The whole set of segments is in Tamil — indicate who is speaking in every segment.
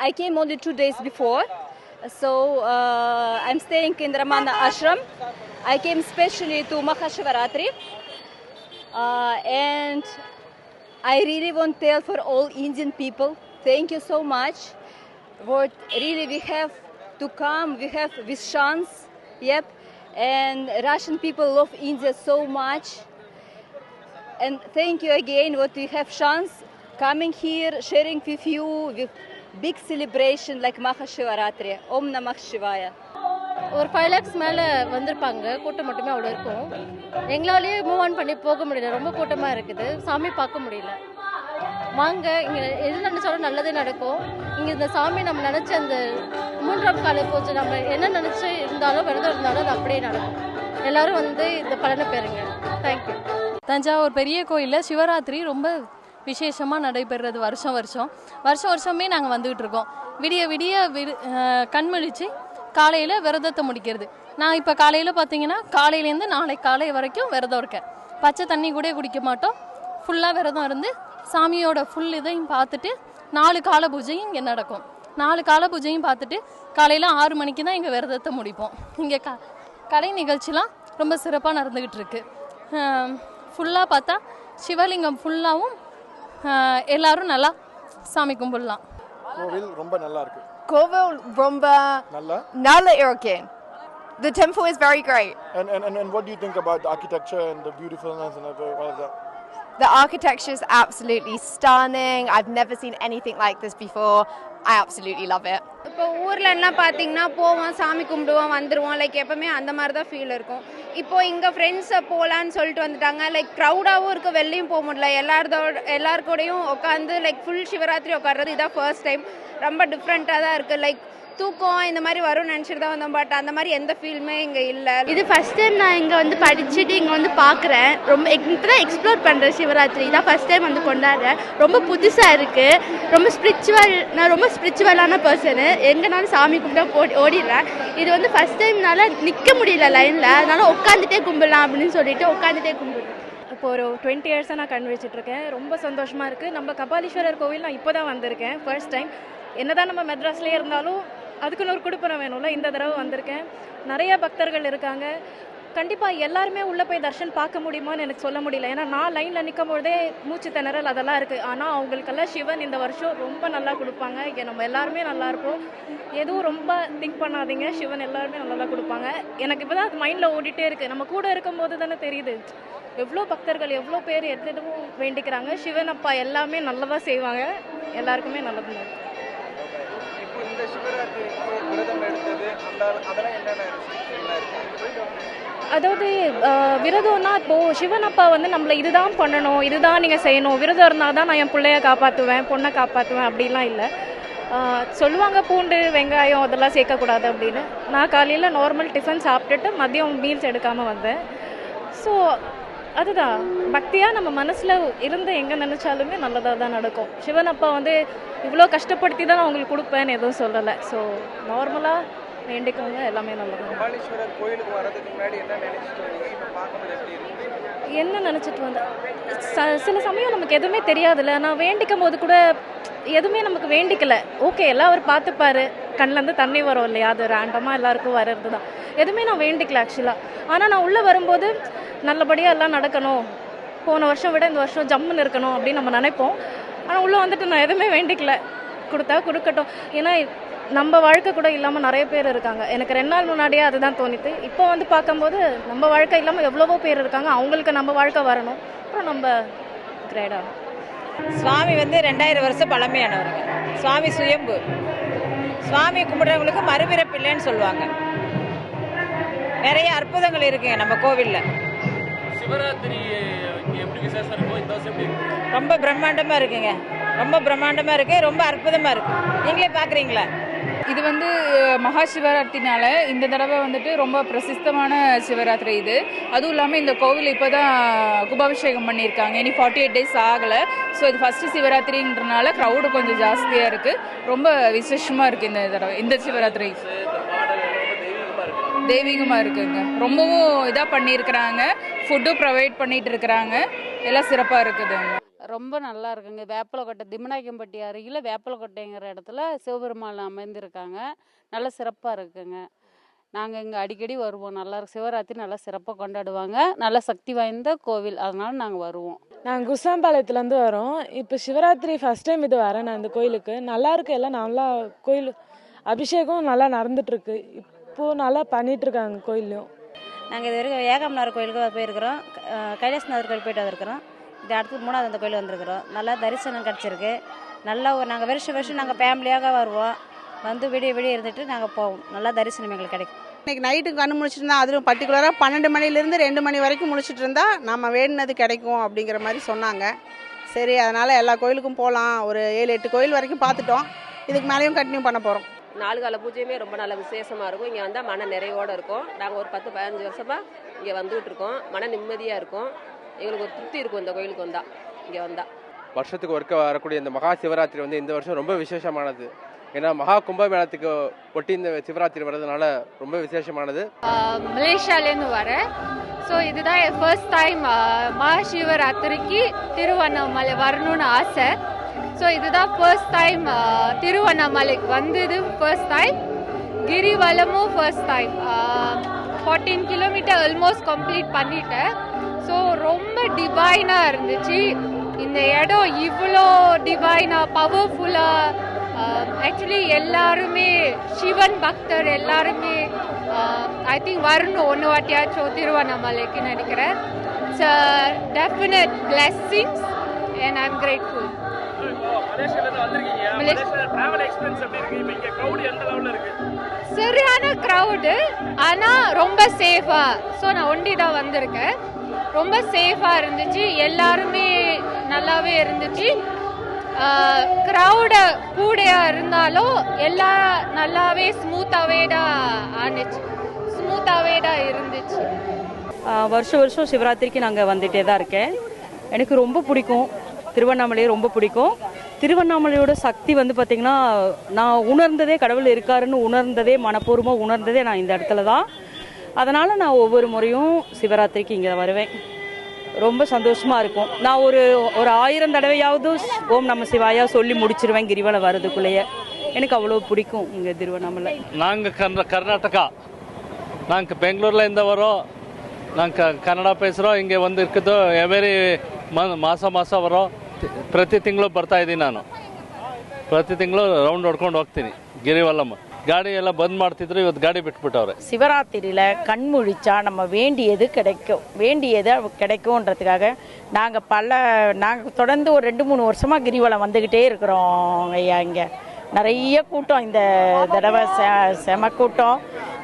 Speaker 1: I came only 2 days before. So I'm staying in Ramana Ashram. I came specially to Mahashivaratri. And I really want to tell for all Indian people, thank you so much. What really we have to come, we have this chance. Yep. And Russian people love India so much. And thank you again what we have chance coming here, sharing with you with big celebration like Mahashivaratri. Om Namah Shivaya.
Speaker 2: ஒரு 5 lakhs மேலே வந்திருப்பாங்க. கூட்டம் மட்டுமே அவ்வளோ இருக்கும். எங்களாலேயே மூவ் ஆன் பண்ணி போக முடியல, ரொம்ப கூட்டமாக இருக்குது, சாமி பார்க்க முடியல. வாங்க, இங்கே எது நினச்சாலும் நல்லதே நடக்கும். இங்கே இந்த சாமி நம்ம நினச்ச அந்த 3ஆம் கால பூஜை நம்ம என்ன நினச்சி இருந்தாலும் விரதம் இருந்தாலும் அது அப்படியே நடக்கும். எல்லோரும் வந்து இந்த பலனை பெறுங்க. தேங்க்யூ.
Speaker 3: தஞ்சாவூர் பெரிய கோயிலில் சிவராத்திரி ரொம்ப விசேஷமாக நடைபெறுறது வருஷமே நாங்கள் வந்துக்கிட்டு இருக்கோம். விடிய விடிய கண்முழிச்சு காலையில் விரதத்தை முடிக்கிறது. நான் இப்போ காலையில் பார்த்தீங்கன்னா காலையிலேருந்து நாளைக்கு காலை வரைக்கும் விரதம் இருக்கேன். பச்சை தண்ணி கூட குடிக்க மாட்டோம். ஃபுல்லாக விரதம் இருந்து சாமியோட ஃபுல் இதையும் பார்த்துட்டு 4 கால பூஜையும் இங்கே நடக்கும். 4 கால பூஜையும் பார்த்துட்டு காலையில் 6 மணிக்கு தான் இங்கே விரதத்தை முடிப்போம். இங்கே கலை நிகழ்ச்சிலாம் ரொம்ப சிறப்பாக நடந்துக்கிட்டு இருக்கு. ஃபுல்லாக பார்த்தா சிவலிங்கம் ஃபுல்லாகவும் எல்லாரும் நல்லா சாமி கும்பிடலாம்.
Speaker 4: கோவில் ரொம்ப நல்லா இருக்கு.
Speaker 5: கோவில் ரொம்ப நல்லா இருக்கு. The temple is very great.
Speaker 4: And what do you think about the architecture and the beautifulness and all of that?
Speaker 5: The architecture is absolutely stunning. I've never seen anything like this before. I absolutely love it.
Speaker 6: இப்போ ஊரில் என்ன பார்த்தீங்கன்னா போவோம், சாமி கும்பிடுவோம், வந்துடுவோம். லைக் எப்பவுமே அந்த மாதிரி தான் ஃபீல் இருக்கும். இப்போ இங்கே ஃப்ரெண்ட்ஸை போகலான்னு சொல்லிட்டு வந்துட்டாங்க. லைக் க்ரௌடாகவும் இருக்க, வெளிலையும் போக முடியல. எல்லாருக்கூடையும் உட்காந்து லைக் ஃபுல் சிவராத்திரி உட்காடுறது இதான் ஃபர்ஸ்ட் டைம். ரொம்ப டிஃப்ரெண்ட்டாக தான் இருக்குது. லைக் தூக்கம் இந்த மாதிரி வரும்னு நினச்சிட்டு தான் வந்தோம். பட் அந்த மாதிரி எந்த ஃபீல்மே இங்கே இல்லை.
Speaker 7: இது ஃபஸ்ட் டைம் நான் இங்கே வந்து படிச்சுட்டு இங்கே வந்து பார்க்குறேன். ரொம்ப இப்போ தான் எக்ஸ்ப்ளோர் பண்ணுறேன். சிவராத்திரி தான் ஃபஸ்ட் டைம் வந்து கொண்டாடுறேன். ரொம்ப புதுசாக இருக்குது. நான் ரொம்ப ஸ்பிரிச்சுவலான பர்சனு. எங்கேனாலும் சாமி கும்பிட்டா ஓடிடுறேன். இது வந்து ஃபஸ்ட் டைம்னால நிற்க முடியல லைனில். அதனால உட்காந்துட்டே கும்பிடலாம் அப்படின்னு சொல்லிட்டு உட்காந்துட்டே கும்பிடுறேன்.
Speaker 8: இப்போ ஒரு 20 இயர்ஸாக நான் கண் வச்சிட்ருக்கேன். ரொம்ப சந்தோஷமாக இருக்குது. நம்ம கபாலீஸ்வரர் கோவில் நான் இப்போ தான் வந்திருக்கேன் ஃபர்ஸ்ட் டைம். என்னதான் நம்ம மெட்ராஸ்லேயே இருந்தாலும் அதுக்குன்னு ஒரு குடுப்பனம் வேணும்ல. இந்த தடவை வந்திருக்கேன். நிறைய பக்தர்கள் இருக்காங்க. கண்டிப்பாக எல்லாருமே உள்ளே போய் தர்ஷன் பார்க்க முடியுமான்னு எனக்கு சொல்ல முடியல. ஏன்னா நான் லைனில் நிற்கும் பொழுதே மூச்சு திணறல் அதெல்லாம் இருக்குது. ஆனால் அவங்களுக்கெல்லாம் சிவன் இந்த வருஷம் ரொம்ப நல்லா கொடுப்பாங்க. இங்கே நம்ம எல்லாருமே நல்லா இருப்போம். எதுவும் ரொம்ப திங்க் பண்ணாதீங்க, சிவன் எல்லாருமே நல்லா கொடுப்பாங்க. எனக்கு இப்போ தான் அது மைண்டில் ஓடிட்டே இருக்குது. நம்ம கூட இருக்கும்போது தானே தெரியுது எவ்வளோ பக்தர்கள் எவ்வளோ பேர் எதுவும் வேண்டிக்கிறாங்க. சிவன் அப்பா எல்லாமே நல்லதாக செய்வாங்க. எல்லாருக்குமே நல்லது. அதாவது விரதம்னா இப்போது சிவன் அப்பா வந்து நம்மளை இதுதான் பண்ணணும், இதுதான் நீங்கள் செய்யணும், விரதம் இருந்தால் தான் நான் என் பிள்ளைய காப்பாற்றுவேன், பொண்ணை காப்பாற்றுவேன் அப்படிலாம் இல்லை. சொல்லுவாங்க பூண்டு வெங்காயம் அதெல்லாம் சேர்க்கக்கூடாது அப்படின்னு. நான் காலையில் நார்மல் டிஃபன் சாப்பிட்டுட்டு மதியம் மீல்ஸ் எடுக்காமல் வந்தேன். ஸோ அதுதான் பக்தியாக நம்ம மனசில் இருந்து எங்கே நினச்சாலுமே நல்லதாக தான் நடக்கும். சிவன் அப்பா வந்து இவ்வளோ கஷ்டப்படுத்தி தான் நான் உங்களுக்கு கொடுப்பேன்னு எதுவும் சொல்லலை. ஸோ நார்மலாக வேண்டிக்கோங்க, எல்லாமே நல்லது. என்ன நினச்சிட்டு வந்தேன், சில சமயம் நமக்கு எதுவுமே தெரியாதுல்ல. நான் வேண்டிக்கும் போது கூட எதுவுமே நமக்கு வேண்டிக்கலை. ஓகே எல்லாம் அவர் பார்த்துப்பாரு, கண்ணிலேருந்து தண்ணி வரும் இல்லையா, அது ரேண்டமாக எல்லாருக்கும் வர்றது தான். எதுவுமே நான் வேண்டிக்கல ஆக்சுவலாக. ஆனால் நான் உள்ளே வரும்போது நல்லபடியாக எல்லாம் நடக்கணும், போன வருஷம் விட இந்த வருஷம் ஜம்முன்னு இருக்கணும் அப்படின்னு நம்ம நினைப்போம். ஆனால் உள்ளே வந்துட்டு நான் எதுவுமே வேண்டிக்கல. கொடுத்தா கொடுக்கட்டும். ஏன்னா நம்ம வாழ்க்கை கூட இல்லாமல் நிறைய பேர் இருக்காங்க. எனக்கு 2 நாள் முன்னாடியே அதுதான் தோணித்து. இப்போ வந்து பார்க்கும்போது நம்ம வாழ்க்கை இல்லாமல் எவ்வளவோ பேர் இருக்காங்க. அவங்களுக்கு நம்ம வாழ்க்கை வரணும், அப்புறம் நம்ம கிரேடாகும்.
Speaker 9: சுவாமி வந்து 2000 வருஷம் பழமையானவருங்க. சுவாமி சுயம்பு. சுவாமி கும்பிட்றவங்களுக்கு மறுபிறப்பில்லைன்னு சொல்லுவாங்க. நிறைய அற்புதங்கள் இருக்குங்க நம்ம கோவிலில்.
Speaker 10: சிவராத்திரி எப்படி விசேஷம் இருக்கும் இந்த வருஷம் எப்படி?
Speaker 9: ரொம்ப பிரம்மாண்டமாக இருக்குங்க. ரொம்ப பிரம்மாண்டமாக இருக்குது, ரொம்ப அற்புதமாக இருக்குது. நீங்களே பார்க்குறீங்களா?
Speaker 11: இது வந்து மகா சிவராத்திரினால இந்த தடவை வந்துட்டு ரொம்ப பிரசித்தமான சிவராத்திரி இது. அதுவும் இல்லாமல் இந்த கோவில் இப்போ தான் கும்பாபிஷேகம் பண்ணியிருக்காங்க. இனி 48 days ஆகலை. ஸோ இது ஃபஸ்ட்டு சிவராத்திரின்றனால க்ரௌடு கொஞ்சம் ஜாஸ்தியாக இருக்குது. ரொம்ப விசேஷமாக இருக்குது இந்த தடவை இந்த சிவராத்திரி. தெய்வீகமாக இருக்குங்க. ரொம்பவும் இதாக பண்ணியிருக்கிறாங்க. ஃபுட்டும் ப்ரொவைட் பண்ணிகிட்டு இருக்கிறாங்க. எல்லாம் சிறப்பாக இருக்குதுங்க.
Speaker 12: ரொம்ப நல்லா இருக்குங்க. வேப்பலக்கோட்டை திம்மநாயக்கம்பட்டி அருகில் வேப்பலக்கோட்டைங்கிற இடத்துல சிவபெருமான் அமைந்திருக்காங்க. நல்ல சிறப்பாக இருக்குங்க. நாங்கள் இங்கே அடிக்கடி வருவோம். நல்லா சிவராத்திரி நல்லா சிறப்பாக கொண்டாடுவாங்க. நல்ல சக்தி வாய்ந்த கோவில், அதனால் நாங்கள் வருவோம்.
Speaker 13: நாங்கள் குசாம்பாளையத்துலேருந்து வரோம். இப்போ சிவராத்திரி ஃபஸ்ட் டைம் இது வரேன் நான் இந்த கோயிலுக்கு. நல்லா இருக்கு, எல்லாம் நல்லா கோயில் அபிஷேகம் நல்லா நடந்துட்டுருக்கு. இப்போது நல்லா பண்ணிகிட்ருக்காங்க கோயிலையும்.
Speaker 14: நாங்கள் இது வரைக்கும் ஏகாம்பரநாதர் கோயிலுக்கு போயிருக்கிறோம், கைலாசநாதர் கோயில் போயிட்டு வந்திருக்கிறோம். இது அடுத்து 3வது அந்த கோயில் வந்திருக்கிறோம். நல்லா தரிசனம் கிடச்சிருக்கு. நல்லா நாங்கள் வருஷம் நாங்கள் ஃபேமிலியாக வருவோம். வந்து விடிய இருந்துட்டு நாங்கள் போவோம். நல்லா தரிசனம் எங்களுக்கு கிடைக்கும்.
Speaker 15: இன்றைக்கி நைட்டுக்கு கண்ணு முழிச்சிட்டு இருந்தால் அதுவும் பர்டிகுலராக 12 மணிலேருந்து 2 மணி வரைக்கும் முழிச்சிட்டு இருந்தால் நம்ம வேணுனது கிடைக்கும் அப்படிங்கிற மாதிரி சொன்னாங்க. சரி, அதனால் எல்லா கோயிலுக்கும் போகலாம். ஒரு 7-8 கோயில் வரைக்கும் பார்த்துட்டோம். இதுக்கு மேலேயும் கண்டினியூ பண்ண போகிறோம்.
Speaker 16: 4 கால பூஜையுமே ரொம்ப நல்ல விசேஷமாக இருக்கும். இங்கே வந்தால் மன நிறைவோடு இருக்கும். நாங்கள் ஒரு 10-15 வருஷமாக இங்கே வந்துகிட்டு இருக்கோம். மன நிம்மதியாக இருக்கும். எங்களுக்கு ஒரு திருப்தி இருக்கும் இந்த கோயிலுக்கு வந்தால். இங்கே வந்தால்
Speaker 17: வருஷத்துக்கு ஒருக்க வரக்கூடிய இந்த மகா சிவராத்திரி வந்து இந்த வருஷம் ரொம்ப விசேஷமானது. ஏன்னா மகா கும்பமேளத்துக்கு ஒட்டி இந்த சிவராத்திரி வர்றதுனால ரொம்ப விசேஷமானது.
Speaker 18: மலேசியாலேருந்து வரேன். ஸோ இதுதான் என் ஃபர்ஸ்ட் டைம் மகா சிவராத்திரிக்கு திருவண்ணாமலை வரணும்னு ஆசை. ஸோ இதுதான் ஃபர்ஸ்ட் டைம் திருவண்ணாமலைக்கு வந்தது. ஃபர்ஸ்ட் டைம் கிரிவலமும் first time. 14 kilometre almost complete பண்ணிட்டேன். ஸோ ரொம்ப டிவைனாக இருந்துச்சு. இந்த இடம் இவ்வளோ டிவைனாக பவர்ஃபுல்லாக, ஆக்சுவலி எல்லாருமே சிவன் பக்தர் எல்லாருமே ஐ திங்க் வரணும் ஒன்று வாட்டியாச்சும் திருவண்ணாமலைக்கு நினைக்கிறேன். It's definite blessings and I am grateful. சரியான க்ரௌடு, ஆனால் ரொம்ப சேஃபா. ஸோ நான் ஒண்டி தான் வந்திருக்கேன். ரொம்ப சேஃபாக இருந்துச்சு. எல்லாருமே நல்லாவே இருந்துச்சு. க்ரௌடு கூடையா இருந்தாலும் எல்லாம் நல்லாவே ஸ்மூத்தாகவே தான் இருந்துச்சு.
Speaker 19: வருஷம் சிவராத்திரிக்கு நாங்கள் வந்துகிட்டே தான் இருக்கேன். எனக்கு ரொம்ப பிடிக்கும் திருவண்ணாமலையை, ரொம்ப பிடிக்கும். திருவண்ணாமலையோட சக்தி வந்து பார்த்திங்கன்னா நான் உணர்ந்ததே, கடவுள் இருக்காருன்னு உணர்ந்ததே, மனப்பூர்வமாக உணர்ந்ததே நான் இந்த இடத்துல தான். அதனால் நான் ஒவ்வொரு முறையும் சிவராத்திரிக்கு இங்கே வருவேன். ரொம்ப சந்தோஷமாக இருக்கும். நான் ஒரு 1000 தடவையாவது ஓம் நம சிவாயா சொல்லி முடிச்சிருவேன் கிரிவலம் வர்றதுக்குள்ளேயே. எனக்கு அவ்வளோ பிடிக்கும் இங்கே திருவண்ணாமலை.
Speaker 10: நாங்கள் கர்நாடகா, நாங்கள் பெங்களூர்லேருந்து வரோம். நாங்கள் ಕನ್ನಡ பேசுகிறோம். இங்கே வந்து இருக்குது ಎವರಿ ಮಾಸ வரோம். ಪ್ರತಿ ತಿಂಗಳು ಬರ್ತಾ ಇದ್ದೀನಿ. ನಾನು ಪ್ರತಿ ತಿಂಗಳು ರೌಂಡ್ ಹೊಡ್ಕೊಂಡು ಹೋಗ್ತೀನಿ ಗಿರಿವಲ್ಲಮ್ಮ. ಗಾಡಿ ಎಲ್ಲ ಬಂದ್ ಮಾಡ್ತಿದ್ರು, ಇವತ್ತು ಗಾಡಿ ಬಿಟ್ಬಿಟ್ಟವ್ರೆ.
Speaker 9: சிவராத்திரியில் கண் முழிச்சா நம்ம வேண்டியது கிடைக்கும்ன்றதுக்காக நாங்கள் தொடர்ந்து ஒரு 2-3 வருஷமாக கிரிவலம் வந்துக்கிட்டே இருக்கிறோம் ஐயா. இங்கே நிறைய கூட்டம், இந்த தடவை செம கூட்டம்.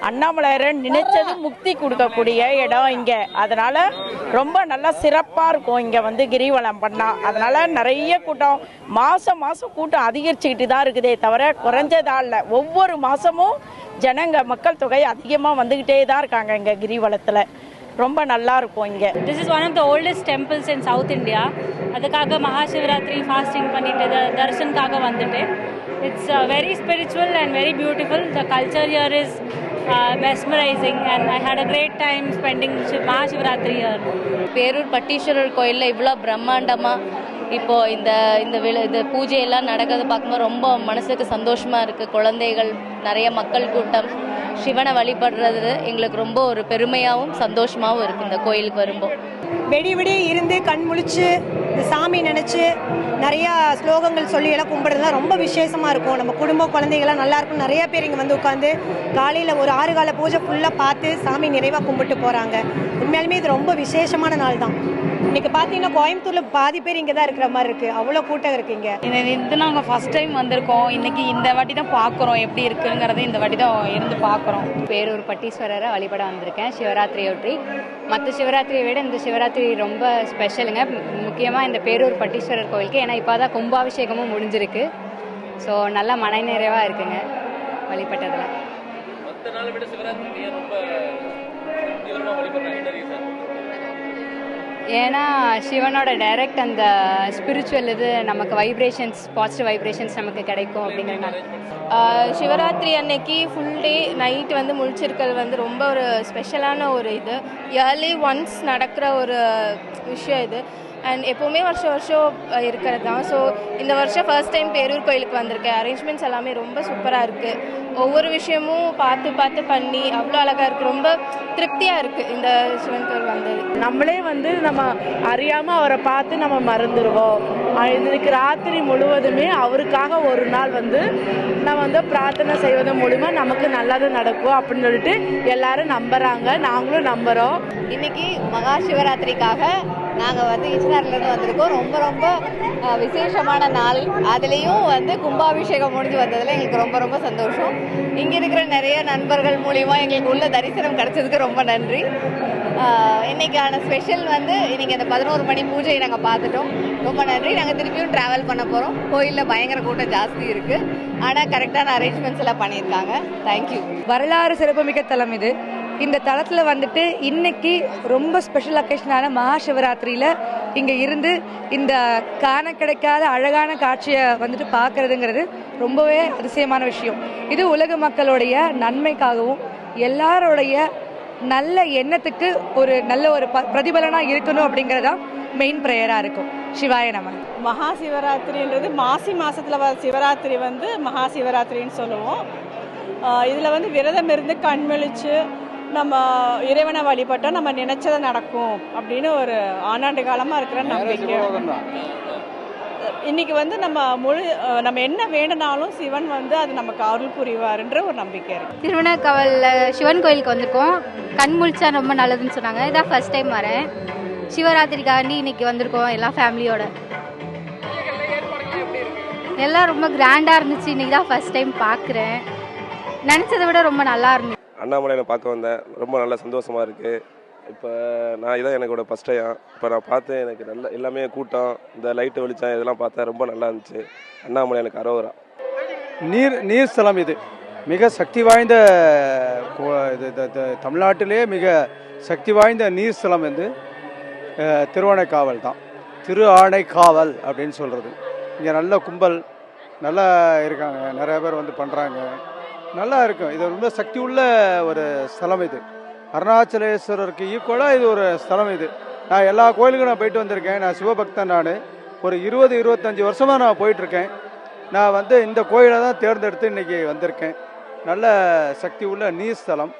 Speaker 9: அண்ணாமலையாரை நினைச்சது முக்தி கொடுக்கக்கூடிய இடம் இங்கே. அதனால் ரொம்ப நல்லா சிறப்பாக இருக்கும் இங்கே வந்து கிரிவலம் பண்ணால். அதனால் நிறைய கூட்டம், மாதம் கூட்டம் அதிகரிச்சுக்கிட்டு தான் இருக்குதே தவிர குறைஞ்சதா இல்லை. ஒவ்வொரு மாதமும் மக்கள் தொகை அதிகமாக வந்துக்கிட்டே தான் இருக்காங்க இங்கே கிரிவலத்தில். ரொம்ப நல்லா இருக்கும் இங்கே.
Speaker 20: This is one of the oldest temples in South India. அதுக்காக மகாசிவராத்திரி ஃபாஸ்டிங் பண்ணிட்டு தரிசனக்காக வந்துட்டு. It's very spiritual and very beautiful. The culture here is mesmerizing and I had a great time spending Mahashivaratri here.
Speaker 2: Perur Patteeswarar கோயிலில் இவ்வளோ பிரம்மாண்டமாக இப்போது இந்த பூஜையெல்லாம் நடக்கிறது பார்க்கும்போது ரொம்ப மனசுக்கு சந்தோஷமாக இருக்குது. குழந்தைகள், நிறைய மக்கள் கூட்டம், சிவனை வழிபடுறது எங்களுக்கு ரொம்ப ஒரு பெருமையாகவும் சந்தோஷமாகவும் இருக்குது இந்த கோயிலுக்கு வரும்போது.
Speaker 21: விடிய இருந்து கண் முழிச்சு இந்த சாமி நினச்சி நிறையா ஸ்லோகங்கள் சொல்லி எல்லாம் கும்பிட்றதுலாம் ரொம்ப விசேஷமாக இருக்கும். நம்ம குடும்ப குழந்தைகள்லாம் நல்லாயிருக்கும். நிறைய பேர் இங்கே வந்து உட்காந்து காலையில் ஒரு 6 கால பூஜை ஃபுல்லாக பார்த்து சாமி நிறைவாக கும்பிட்டு போகிறாங்க. உண்மையாலுமே இது ரொம்ப விசேஷமான நாள் தான். இன்றைக்கி பார்த்தீங்கன்னா கோயம்புத்தூரில் பாதி பேர் இங்கே தான் இருக்கிற மாதிரி இருக்குது. அவ்வளோ கூட்டம் இருக்குங்க.
Speaker 22: இது நாங்கள் ஃபஸ்ட் டைம் வந்திருக்கோம். இன்றைக்கி இந்த வாட்டி தான் பார்க்குறோம் எப்படி இருக்குங்கிறத. இந்த வாட்டி தான் இருந்து பார்க்குறோம்.
Speaker 23: பேரூர் பட்டீஸ்வரரை வழிபட வந்திருக்கேன் சிவராத்திரியொற்றி. மற்ற சிவராத்திரியை விட இந்த சிவராத்திரி ரொம்ப ஸ்பெஷலுங்க. முக்கியமாக இந்த பேரூர் பட்டீஸ்வரர் கோயிலுக்கு. ஏன்னா இப்போ தான் கும்பாபிஷேகமும் முடிஞ்சிருக்கு. ஸோ நல்லா மன நிறைவாக இருக்குங்க வழிபட்டதில். ஏன்னா சிவனோட டைரக்ட் அந்த ஸ்பிரிச்சுவல் நமக்கு வைப்ரேஷன்ஸ், பாசிட்டிவ் வைப்ரேஷன்ஸ் நமக்கு கிடைக்கும் அப்படிங்கிறனால.
Speaker 24: சிவராத்திரி அன்னைக்கு ஃபுல் டே நைட் வந்து முழிச்சிருக்கிறது ரொம்ப ஒரு ஸ்பெஷலான ஒரு இது. இயர்லி ஒன்ஸ் நடக்கிற ஒரு விஷயம் இது. அண்ட் எப்போவுமே வருஷம் வருஷம் இருக்கிறது தான். ஸோ இந்த வருஷம் ஃபர்ஸ்ட் டைம் பேரூர் கோயிலுக்கு வந்திருக்கேன். அரேஞ்ச்மெண்ட்ஸ் எல்லாமே ரொம்ப சூப்பராக இருக்குது. ஒவ்வொரு விஷயமும் பார்த்து பார்த்து பண்ணி அவ்வளோ அழகாக இருக்குது. ரொம்ப திருப்தியாக இருக்குது இந்த சிவன் கோயில் வந்தது.
Speaker 13: நம்மளே வந்து நம்ம அறியாமல் அவரை பார்த்து நம்ம மறந்துடுவோம். இதுக்கு ராத்திரி முழுவதுமே அவருக்காக ஒரு நாள் வந்து நம்ம வந்து பிரார்த்தனை செய்வதன் மூலிமா நமக்கு நல்லது நடக்கும் அப்படின்னு சொல்லிட்டு எல்லாரும் நம்புகிறாங்க, நாங்களும் நம்புகிறோம்.
Speaker 1: இன்னைக்கு மகா சிவராத்திரிக்காக நாங்கள் வந்து ஈச்சனார்லேருந்து வந்திருக்கோம். ரொம்ப ரொம்ப விசேஷமான நாள். அதுலேயும் வந்து கும்பாபிஷேகம் முடிஞ்சு வந்ததில் எங்களுக்கு ரொம்ப ரொம்ப சந்தோஷம். இங்கே இருக்கிற நிறைய நண்பர்கள் மூலிமா எங்களுக்கு உள்ள தரிசனம் கிடைச்சதுக்கு ரொம்ப நன்றி. இன்னைக்கான ஸ்பெஷல் வந்து இன்னைக்கு அந்த 11 மணி பூஜையை நாங்கள் பார்த்துட்டோம். ரொம்ப நன்றி. நாங்கள் திருப்பியும் ட்ராவல் பண்ண போகிறோம். கோயிலில் பயங்கர கூட்டம் ஜாஸ்தி இருக்குது, ஆனால் கரெக்டான அரேஞ்ச்மெண்ட்ஸ் எல்லாம் பண்ணியிருக்காங்க. தேங்க்யூ.
Speaker 3: வரலாறு சிறப்புமிக்க தலம் இது. இந்த தளத்தில் வந்துட்டு இன்னைக்கு ரொம்ப ஸ்பெஷல் அக்கேஷனான மகா சிவராத்திரியில் இங்கே இருந்து இந்த காண கிடைக்காத அழகான காட்சியை வந்துட்டு பார்க்கறதுங்கிறது ரொம்பவே அதிசயமான விஷயம். இது உலக மக்களுடைய நன்மைக்காகவும் எல்லாரோடைய நல்ல எண்ணத்துக்கு ஒரு நல்ல ஒரு பிரதிபலனாக இருக்கணும் அப்படிங்கிறதா மெயின் ப்ரேயராக இருக்கும். சிவாய நம.
Speaker 4: மகா சிவராத்திரின்றது மாசி மாதத்தில் வர சிவராத்திரி வந்து மகா சிவராத்திரின்னு சொல்லுவோம். இதில் வந்து விரதம் இருந்து கண்மொழிச்சு நம்ம இறைவனை வழிபட்டால் நம்ம நினைச்சதை நடக்கும் அப்படின்னு ஒரு ஆண்டாண்டு காலமாக இருக்கிற நம்பிக்கை. இன்னைக்கு வந்து நம்ம என்ன வேண்டுனாலும் சிவன் வந்து அது நமக்கு அருள் புரிவாருன்ற ஒரு நம்பிக்கை இருக்கு.
Speaker 2: திருவண்ணாமலையில் சிவன் கோயிலுக்கு வந்திருக்கோம். கண் முழிச்சா ரொம்ப நல்லதுன்னு சொன்னாங்க. இதான் ஃபர்ஸ்ட் டைம் வரேன். சிவராத்திரிக்காண்டி இன்னைக்கு வந்திருக்கோம் எல்லாம் ஃபேமிலியோட. எல்லாம் ரொம்ப கிராண்டாக இருந்துச்சு. இன்னைக்கு தான் ஃபர்ஸ்ட் டைம் பார்க்குறேன். நினச்சதை விட ரொம்ப நல்லா இருந்துச்சு.
Speaker 5: அண்ணாமலையில் பார்க்க வந்தேன். ரொம்ப நல்லா சந்தோஷமாக இருக்குது. இப்போ நான் இதான் எனக்கோட ஃபஸ்ட் டைம். இப்போ நான் பார்த்தேன், எனக்கு நல்ல எல்லாமே கூட்டம், இந்த லைட்டு வெளிச்சம் இதெல்லாம் பார்த்தேன், ரொம்ப நல்லா இருந்துச்சு. அண்ணாமலை எனக்கு அரோகரா.
Speaker 25: நீர் ஸ்தலம் இது. மிக சக்தி வாய்ந்த தமிழ்நாட்டிலே மிக சக்தி வாய்ந்த நீர் ஸ்தலம் வந்து திருவானைக்காவல் தான். திரு ஆனைக்காவல் அப்படின்னு சொல்கிறது. இங்கே நல்ல கும்பல் நல்லா இருக்காங்க, நிறைய பேர் வந்து பண்ணுறாங்க, நல்லா இருக்கும். இது ரொம்ப சக்தி உள்ள ஒரு ஸ்தலம் இது. அருணாச்சலேஸ்வரருக்கு ஈக்குவலாக இது ஒரு ஸ்தலம் இது. நான் எல்லா கோயிலுக்கும் நான் போயிட்டு வந்திருக்கேன். நான் சிவபக்தன். நான் ஒரு 20-25 வருஷமாக நான் போயிட்டுருக்கேன். நான் வந்து இந்த கோயிலை தான் தேர்ந்தெடுத்து இன்றைக்கி வந்திருக்கேன். நல்ல சக்தி உள்ள நீர் ஸ்தலம்,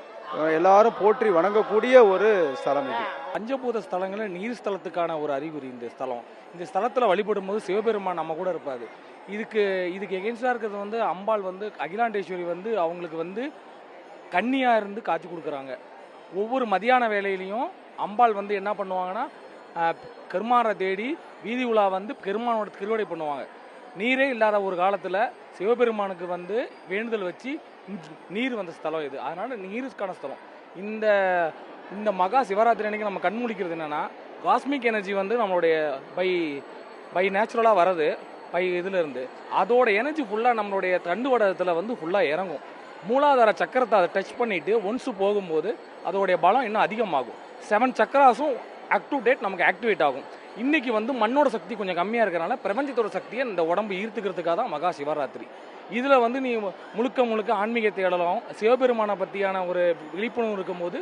Speaker 25: எல்லாரும் போற்றி வணங்கக்கூடிய ஒரு ஸ்தலம் இது.
Speaker 26: பஞ்சபூத ஸ்தலங்களில் நீர் ஸ்தலத்துக்கான ஒரு அறிகுறி இந்த ஸ்தலம். இந்த ஸ்தலத்தில் வழிபடும் போது சிவபெருமான் நம்ம கூட இருப்பாது. இதுக்கு எகென்ஸ்டாக இருக்கிறது வந்து அம்பாள் வந்து அகிலாண்டேஸ்வரி வந்து அவங்களுக்கு வந்து கன்னியாக இருந்து காட்சி கொடுக்குறாங்க. ஒவ்வொரு மதியான வேலையிலையும் அம்பாள் வந்து என்ன பண்ணுவாங்கன்னா பெருமானை தேடி வீதி உலா வந்து பெருமானோட திருவடை பண்ணுவாங்க. நீரே இல்லாத ஒரு காலத்தில் சிவபெருமானுக்கு வந்து வேண்டுதல் வச்சு நீர் வந்த ஸ்தலம் இது. அதனால் நீருக்கான ஸ்தலம். இந்த மகா சிவராத்திரி அன்னைக்கு நம்ம கண்மூடிக்கிறது என்னென்னா, காஸ்மிக் எனர்ஜி வந்து நம்மளுடைய பை நேச்சுரலாக வர்றது பை இதிலிருந்து அதோட எனர்ஜி ஃபுல்லாக நம்மளுடைய தண்டுவடத்தில் வந்து ஃபுல்லாக இறங்கும். மூலாதார சக்கரத்தை அதை டச் பண்ணிவிட்டு ஒன்ஸு போகும்போது அதோடைய பலம் இன்னும் அதிகமாகும். 7 சக்கராஸும் அப் டு டேட் நமக்கு ஆக்டிவேட் ஆகும். இன்றைக்கி வந்து மண்ணோட சக்தி கொஞ்சம் கம்மியாக இருக்கிறனால பிரபஞ்சத்தோட சக்தியை இந்த உடம்பு ஈர்த்துக்கிறதுக்காக தான் மகா சிவராத்திரி. இதில் வந்து நீ முழுக்க ஆன்மீக தேடலாம், சிவபெருமானை பற்றியான ஒரு விழிப்புணர்வு இருக்கும்போது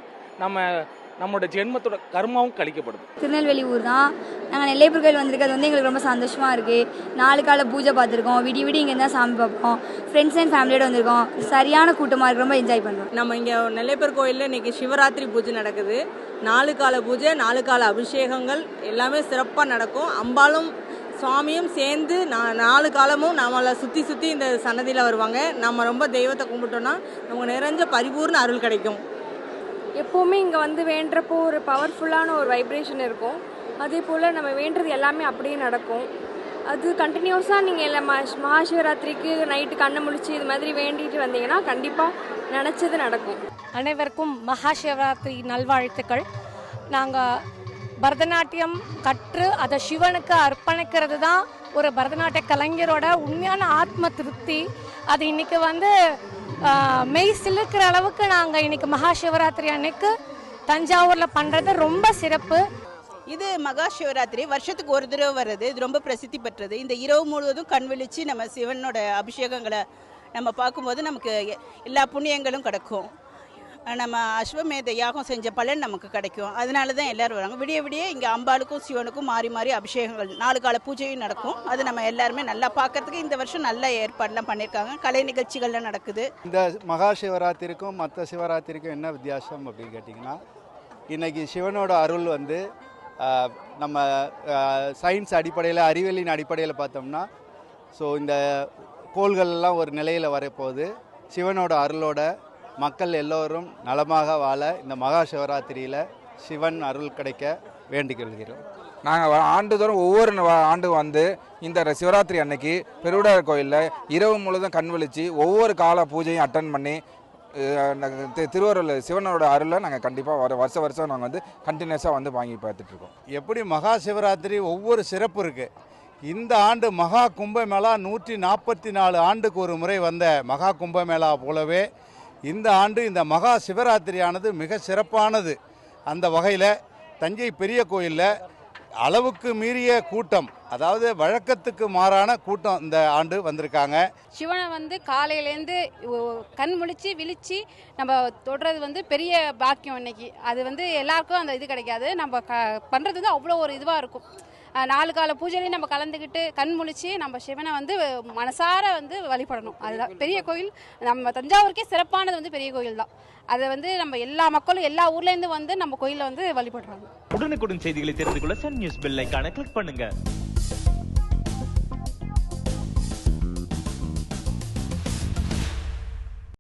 Speaker 26: நம்மளோட ஜென்மத்தோட கர்மாவும் கழிக்கப்படுது.
Speaker 27: திருநெல்வேலி ஊர் தான். நாங்கள் நெல்லையப்பர் கோயில் வந்திருக்கிறது வந்து எங்களுக்கு ரொம்ப சந்தோஷமாக இருக்குது. 4 கால பூஜை பார்த்துருக்கோம். விடி இங்கே தான் சாமி பார்ப்போம். ஃப்ரெண்ட்ஸ் அண்ட் ஃபேமிலியோடு வந்திருக்கோம். சரியான கூட்டமாக இருக்குது. ரொம்ப என்ஜாய் பண்ணுறோம்.
Speaker 28: நம்ம இங்கே நெல்லையப்பர் கோயிலில் இன்றைக்கி சிவராத்திரி பூஜை நடக்குது. 4 கால பூஜை, 4 கால அபிஷேகங்கள் எல்லாமே சிறப்பாக நடக்கும். அம்பாலும் சுவாமியும் சேர்ந்து 4 காலமும் நம்மளை சுற்றி இந்த சன்னதியில் வருவாங்க. நம்ம ரொம்ப தெய்வத்தை கும்பிட்டோன்னா நமக்கு நிறைஞ்ச பரிபூர்ண அருள் கிடைக்கும்.
Speaker 24: எப்போவுமே இங்கே வந்து வேண்டுறப்போ ஒரு பவர்ஃபுல்லான ஒரு வைப்ரேஷன் இருக்கும். அதே போல் நம்ம வேண்டுறது எல்லாமே அப்படியே நடக்கும். அது கண்டினியூஸாக நீங்கள் எல்லாம் மகாசிவராத்திரிக்கு நைட்டு கண்ணை முழிச்சு இது மாதிரி வேண்டிட்டு வந்தீங்கன்னா கண்டிப்பாக நினச்சது நடக்கும்.
Speaker 29: அனைவருக்கும் மகாசிவராத்திரி நல்வாழ்த்துக்கள். நாங்கள் பரதநாட்டியம் கற்று அதை சிவனுக்கு அர்ப்பணிக்கிறது தான் ஒரு பரதநாட்டிய கலைஞரோட உண்மையான ஆத்ம திருப்தி. அது இன்றைக்கி வந்து மெய் சிலுக்கிற அளவுக்கு நாங்கள் இன்றைக்கி மகா சிவராத்திரி அன்னைக்கு தஞ்சாவூரில் பண்ணுறது ரொம்ப சிறப்பு.
Speaker 30: இது மகா சிவராத்திரி வருஷத்துக்கு ஒரு தடவை வர்றது. இது ரொம்ப பிரசித்தி பெற்றது. இந்த இரவு முழுவதும் கண் விழிச்சு நம்ம சிவனோட அபிஷேகங்களை நம்ம பார்க்கும்போது நமக்கு எல்லா புண்ணியங்களும் கிடைக்கும். நம்ம அஸ்வமேத யாகம் செஞ்ச பலன் நமக்கு கிடைக்கும். அதனால தான் எல்லோரும் வராங்க. விடிய விடிய இங்கே அம்பாளுக்கும் சிவனுக்கும் மாறி மாறி அபிஷேகங்கள் 4 கால பூஜையும் நடக்கும். அது நம்ம எல்லாருமே நல்லா பார்க்கறதுக்கு இந்த வருஷம் நல்ல ஏற்பாடுலாம் பண்ணியிருக்காங்க. கலை நிகழ்ச்சிகள்லாம் நடக்குது.
Speaker 6: இந்த மகா சிவராத்திரிக்கும் மற்ற சிவராத்திரிக்கும் என்ன வித்தியாசம் அப்படின்னு கேட்டிங்கன்னா, இன்றைக்கி சிவனோட அருள் வந்து நம்ம சயின்ஸ் அடிப்படையில் அறிவியலின் அடிப்படையில் பார்த்தோம்னா, ஸோ இந்த கோள்கள்லாம் ஒரு நிலையில் வரப்போகுது. சிவனோட அருளோட மக்கள் எல்லோரும் நலமாக வாழ இந்த மகா சிவராத்திரியில் சிவன் அருள் கிடைக்க வேண்டிக்கொள்கிறோம்.
Speaker 7: நாங்கள் ஆண்டுதோறும் ஒவ்வொரு ஆண்டும் வந்து இந்த சிவராத்திரி அன்னைக்கு பெருவுடையார் கோயிலில் இரவு முழுதும் கண் விழிச்சு ஒவ்வொரு கால பூஜையும் அட்டன் பண்ணி திருவருள் சிவனோட அருளை நாங்கள் கண்டிப்பாக வருஷம் நாங்கள் வந்து கண்டினியூஸாக வந்து வாங்கி பார்த்துட்ருக்கோம்.
Speaker 25: எப்படி மகா சிவராத்திரி ஒவ்வொரு சிறப்பு இருக்குது. இந்த ஆண்டு மகா கும்பமேளா 144 ஆண்டுக்கு ஒரு முறை வந்த மகா கும்பமேளா போலவே இந்த ஆண்டு இந்த மகா சிவராத்திரியானது மிக சிறப்பானது. அந்த வகையில் தஞ்சை பெரிய கோயிலில் அளவுக்கு மீறிய கூட்டம், அதாவது வழக்கத்துக்கு மாறான கூட்டம் இந்த ஆண்டு வந்திருக்காங்க.
Speaker 22: சிவனை வந்து காலையிலேருந்து கண் முழிச்சு விழிச்சு நம்ம தொடுறது வந்து பெரிய பாக்கியம் இன்னைக்கு. அது வந்து எல்லாருக்கும் அந்த இது கிடைக்காது. நம்ம பண்ணுறது வந்து அவ்வளோ ஒரு இதுவாக இருக்கும். 4 கால பூஜையிலையும் நம்ம கலந்துக்கிட்டு கண் முழிச்சு நம்ம சிவனை வந்து மனசார வந்து வழிபடணும். அதுதான் பெரிய கோயில். நம்ம தஞ்சாவூருக்கே சிறப்பானது வந்து பெரிய கோயில் தான். அதை வந்து நம்ம எல்லா மக்களும் எல்லா ஊர்லேருந்து வந்து நம்ம கோயிலில் வந்து வழிபடுறாங்க.
Speaker 8: உடனுக்குடன் செய்திகளை தெரிந்து கொள்ள சன் நியூஸ் பெல் ஐகானை கிளிக் பண்ணுங்க.